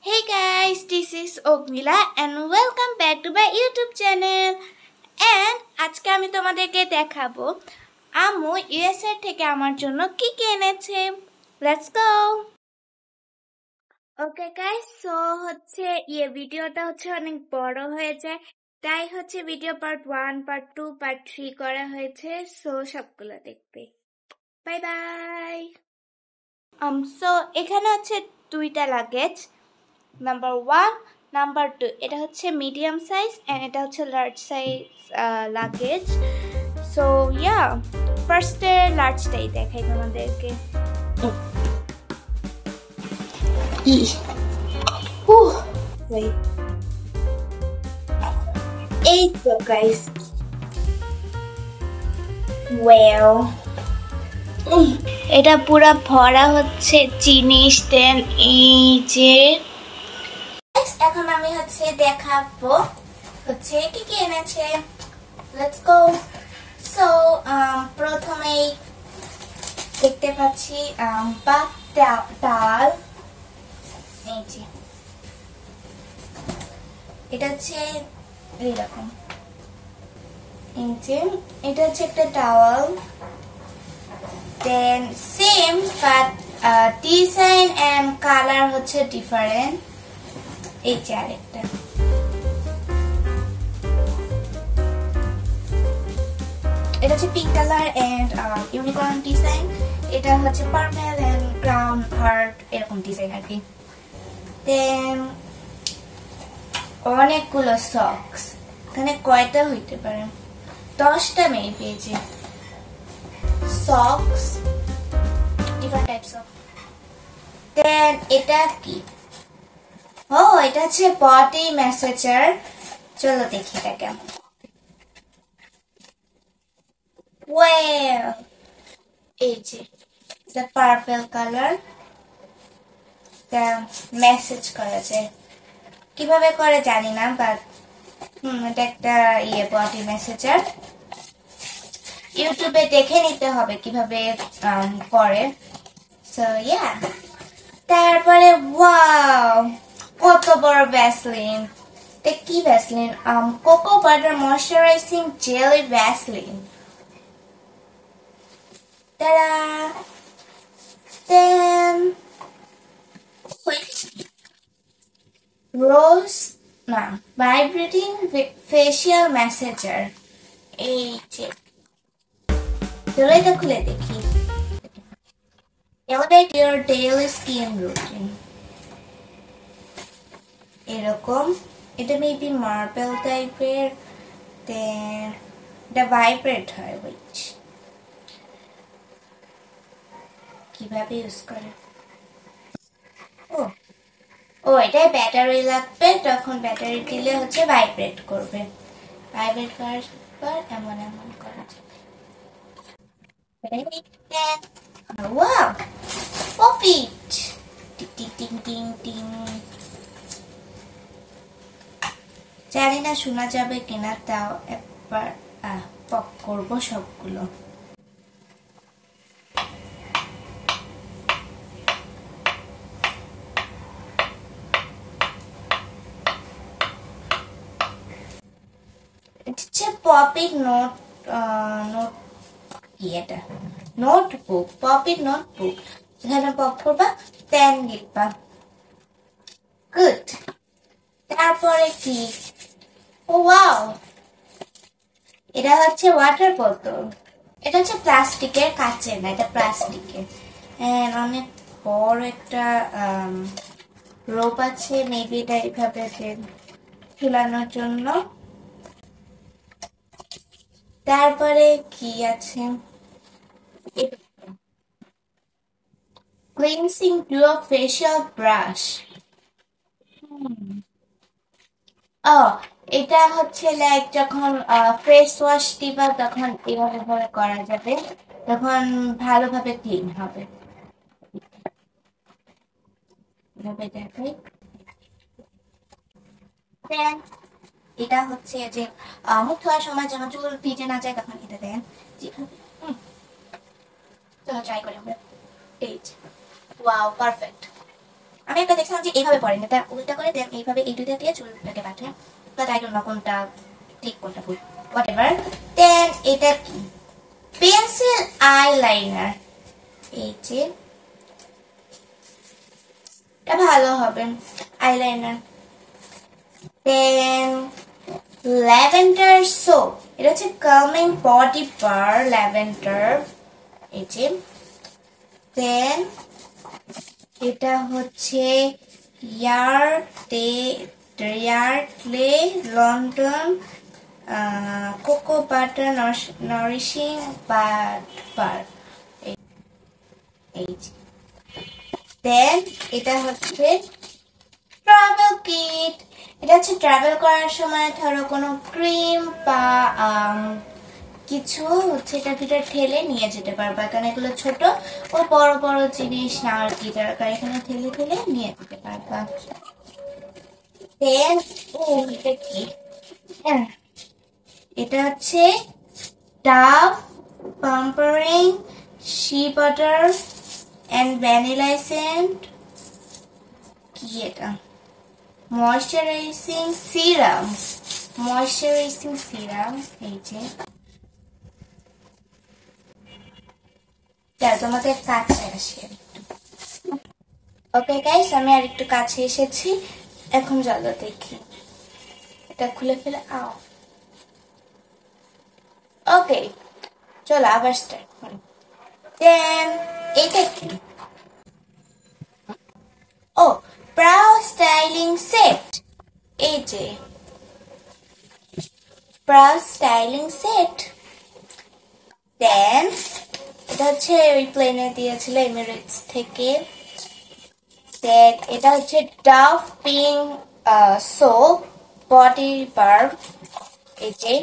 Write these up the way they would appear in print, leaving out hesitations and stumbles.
Hey guys, this is Ogmila and welcome back to my YouTube channel. And আজকে আমি তোমাদেরকে দেখাবো আম্মু ইউএসএ থেকে আমার জন্য কি কি এনেছে। Let's go. Okay guys, so হচ্ছে ভিডিওটা হচ্ছে অনেক বড় হয়ে যায়, তাই হচ্ছে ভিডিও পার্ট 1, পার্ট 2, পার্ট 3 করা হয়েছে। সো সবগুলো দেখবে। Bye bye. সো এখানে হচ্ছে দুইটা লাগেজ, নাম্বার 1, নাম্বার 2। এটা হচ্ছে মিডিয়াম সাইজ এন্ড এটা হচ্ছে large size luggage. So yeah, ফার্স্টে লার্জটাই দেখাই তোমাদেরকে। এই তো গাইস, ওয়েল এটা পুরো ভরা হচ্ছে জিনিস। দেন এই যে এখন আমি হচ্ছে দেখাবো হচ্ছে কি কি এনেছে। Let's go. সো প্রথমেই দেখতে পাচ্ছি ডাল। এই যে এটা হচ্ছে এইরকম, এই যে এটা হচ্ছে একটা towel. Then same but design and colour হচ্ছে ডিফারেন্ট। এই যে আরেকটা, এটা হচ্ছে pink colour and unicorn design. এটা হচ্ছে পার্পল এন্ড ব্রাউন হার্ট এরকম ডিজাইন আর কি। দেন অনেকগুলো সক্স, এখানে কয়টা হইতে পারে, 10টা মেয়ে পেয়েছে সক্স, ডিফারেন্ট টাইপস অফ। দেন এটা কি? ও, এটা হচ্ছে পটি মেসেজার। চলো দেখি এটা কেমন। ওয়েল, এই যে এটা পার্পল কালার। মেসেজ করা যায়, কিভাবে করে জানি না, বাট এটা একটা পটি মেসেজার। ইউটিউবে দেখে নিতে হবে কিভাবে করে। সো ইয়া, তারপরে ওয়াও, কত বড় ভ্যাসলিন। এটা কি Vaseline? Cocoa butter moisturising jelly Vaseline. তারা দেন রোজ না, ভাইব্রেটিং ফেশিয়াল ম্যাসেজার। এই যে চলো এটা খুলে দেখি। Elevate your daily skin routine. এরকম, এটা মেবি মার্বেল টাইপের। দেন এটা ভাইব্রেট হয়, উইচ কিভাবে ইউজ করে? ও এটাই ব্যাটারি লাগবে, তখন ব্যাটারি দিলে হচ্ছে ভাইব্রেট করবে। ভাইব্রেট করার পর এমন এমন করা যাবে। ওয়াও, পপ ইট। টিং টিং টিং টিং টিং। জানি না শোনা যাবে কিনা, তাও একবার পপ করবো সবগুলো। পপিট নোটবুক, পপিট নোটবুক। এখানে পপ করবা, পেন লিখবা। গুড। তারপরে কি? ও ওয়াও, এটা হচ্ছে ওয়াটার বোতল। এটা হচ্ছে প্লাস্টিকের, কাচের না, এটা প্লাস্টিকের। অনেক বড় একটা রোপ আছে, মেবি এটা এইভাবে ঝুলানোর জন্য। তারপরে কি আছে? Cleansing duo facial brush. ও, এটা হচ্ছে লাইক যখন ফেস ওয়াশ দিবা তখন এভাবে ভাবে করা যাবে, তখন ভালোভাবে ক্লিন হবে। এভাবে দেখাই। এটা হচ্ছে যে মুখ ধোয়ার সময় যেন চুল ভিজে না যায়, তখন এটা দেন। চলো ট্রাই করি আমরা। এই ওয়াও, পারফেক্ট। আমি একটা দেখছিলাম যে এইভাবে পরে না, তার উল্টা করে দেন এইভাবে এই দুইটা দিয়ে চুলটাকে বাঁধে, বাট আই ডোন্ট নো কোনটা ঠিক কোনটা ভুল, হোয়াটএভার। দেন এটা কি, পেন্সিল আইলাইনার, এই যে এটা ভালো হবে আইলাইনার। দেন ল্যাভেন্ডার সোপ, এটা হচ্ছে কামিং বডি বার ল্যাভেন্ডার, এই যে। দেন এটা হচ্ছে Yardley London cocoa butter nourishing bar, এই যে। দেন এটা হচ্ছে ট্রাভেল কিট, এটা হচ্ছে ট্রাভেল করার সময় ধরো কোনো ক্রিম বা কিছু হচ্ছে এটার ভিতরে ঠেলে নিয়ে যেতে পারবা, কারণ এগুলো ছোট ও বড় বড় জিনিস না আর কি, দরকার এখানে ঠেলে ঠেলে নিয়ে যেতে পারবা। দেন এটা কি, এটা হচ্ছে Dove pampering shea butter and vanilla scent, কি এটা, ময়শ্চারাইজিং সিরাম, এই যে। তোমাদের কাছে আসি, ওকে গাইস আমি আর একটু কাছে এসেছি, এখন চলো দেখি এটা খুলে ফেলে আও। ওকে চলো আবার স্টার্ট করি। দেন এটা কি, ও ব্রাউ স্টাইলিং সেট, এই যে ব্রাউ স্টাইলিং সেট। দেন এটা হচ্ছে ওই প্লেনে দিয়েছিল এমিরেটস থেকে। দেন এটা হচ্ছে ডাভ পিং সোপ বডি বার, এই যে।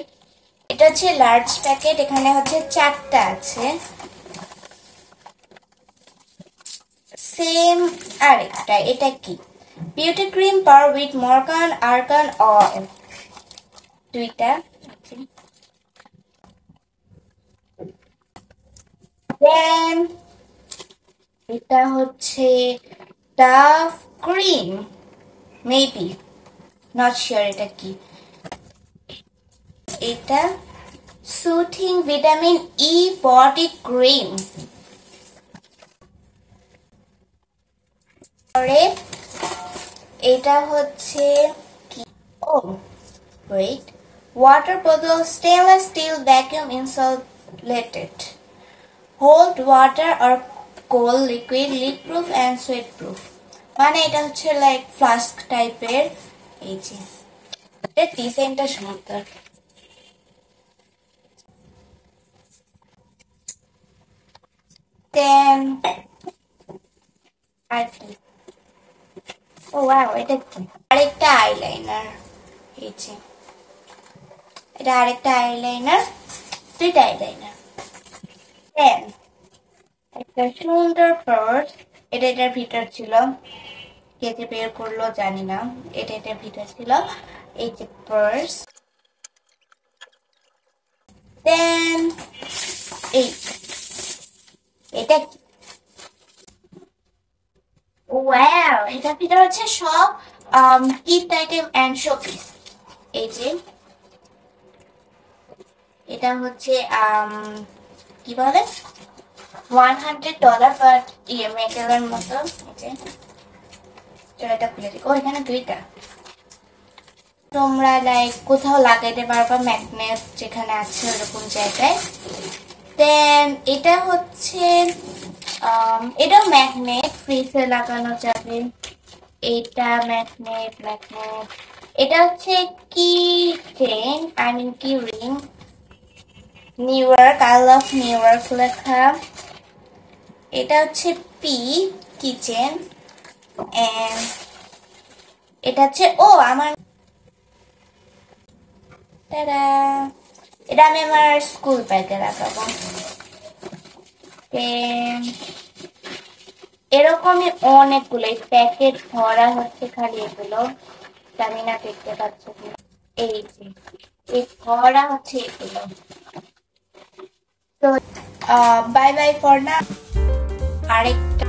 এটা হচ্ছে লার্জ প্যাকেট, এখানে হচ্ছে 4টা আছে। সেম আরেকটা, এটা কি, beauty cream bar with Morgan argan oil, 2টা। দেন এটা হচ্ছে Dove cream, maybe not sure এটা কি, এটা soothing vitamin E body cream. পরে এটা হচ্ছে কি, ও ওয়েট, ওয়াটার বোতল stainless steel vacuum insulated, hold water or cold liquid leak proof and sweat proof, মানে এটা হচ্ছে লাইক ফ্লাস্ক টাইপের, এই যে। এর ডিজাইনটা সুন্দর। দেন আর কি, ও ওয়াও এটা কি, আরেকটা আইলাইনার, এই যে এটা আরেকটা আইলাইনার, 2টা আইলাইনার। দেন একটা সুন্দর পার্স, এটা এটার ভিতর ছিল, কে যে বের করলো জানি না, এটা এটার ভিতর ছিল, এই যে পার্স। দেন এই এটা ওয়াও, এটার ভিতর হচ্ছে সব গিফট আইটেম এন্ড শোপিস, এই যে। এটা হচ্ছে কি বলে $100 বাট মেটালের মতো, এই যে। চলো এটা খুলে দিই, ও এখানে 2টা, তোমরা লাইক কোথাও লাগাইতে পারবা, ম্যাগনেট যেখানে আছে ওরকম জায়গায়। দেন এটা হচ্ছে এটাও ম্যাগনেট, ফ্রিজে লাগানো যাবে, এটা ম্যাগনেট। এটা হচ্ছে কি চেন, আই মিন কি ring, new York, I love new York লেখা। এটা হচ্ছে পি কিচেন, এন্ড এটা হচ্ছে ও আমার, এটা আমি আমার স্কুল ব্যাগে লাগাবো। এরকমই অনেকগুলো প্যাকেট ভরা হচ্ছে, খালি এগুলো জানি না দেখতে পাচ্ছ কি, এই যে এই ভরা হচ্ছে এগুলো। তো বাই বাই ফর না, আরেকটা